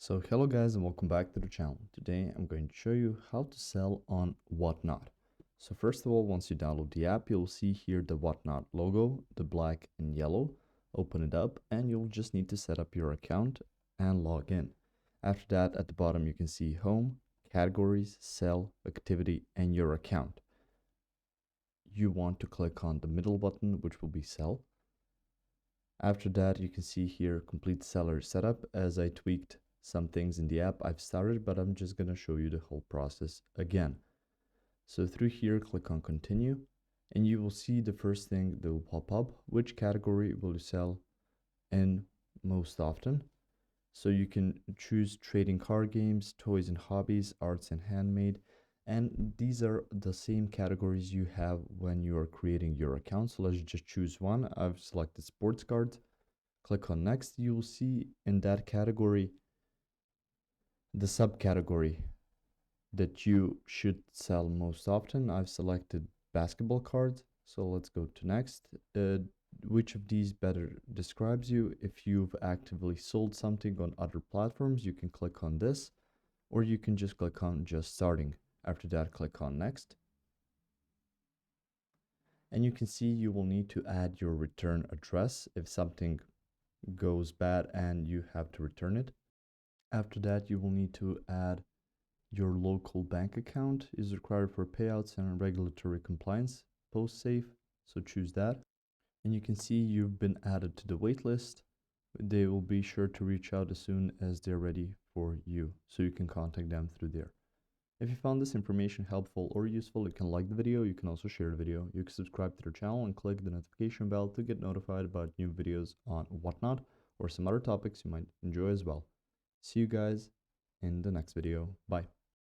So hello guys and welcome back to the channel. Today I'm going to show you how to sell on Whatnot. So first of all, once you download the app, you'll see here the Whatnot logo, the black and yellow. Open it up and you'll just need to set up your account and log in. After that, at the bottom you can see home, categories, sell, activity, and your account. You want to click on the middle button, which will be sell. After that, you can see here complete seller setup. As I tweaked some things in the app, I've started, but I'm just going to show you the whole process again. So through here, click on continue, and you will see the first thing that will pop up. Which category will you sell in most often? So you can choose trading card games, toys and hobbies, arts and handmade, and these are the same categories you have when you are creating your account. So let's just choose one. I've selected sports cards. Click on next. You will see in that category the subcategory that you should sell most often. I've selected basketball cards, so let's go to next. Which of these better describes you? If you've actively sold something on other platforms, you can click on this, or you can just click on just starting. After that, click on next. And you can see you will need to add your return address if something goes bad and you have to return it. After that, you will need to add your local bank account is required for payouts and regulatory compliance. Post safe, so choose that. And you can see you've been added to the waitlist. They will be sure to reach out as soon as they're ready for you, so you can contact them through there. If you found this information helpful or useful, you can like the video. You can also share the video. You can subscribe to their channel and click the notification bell to get notified about new videos on Whatnot or some other topics you might enjoy as well. See you guys in the next video. Bye.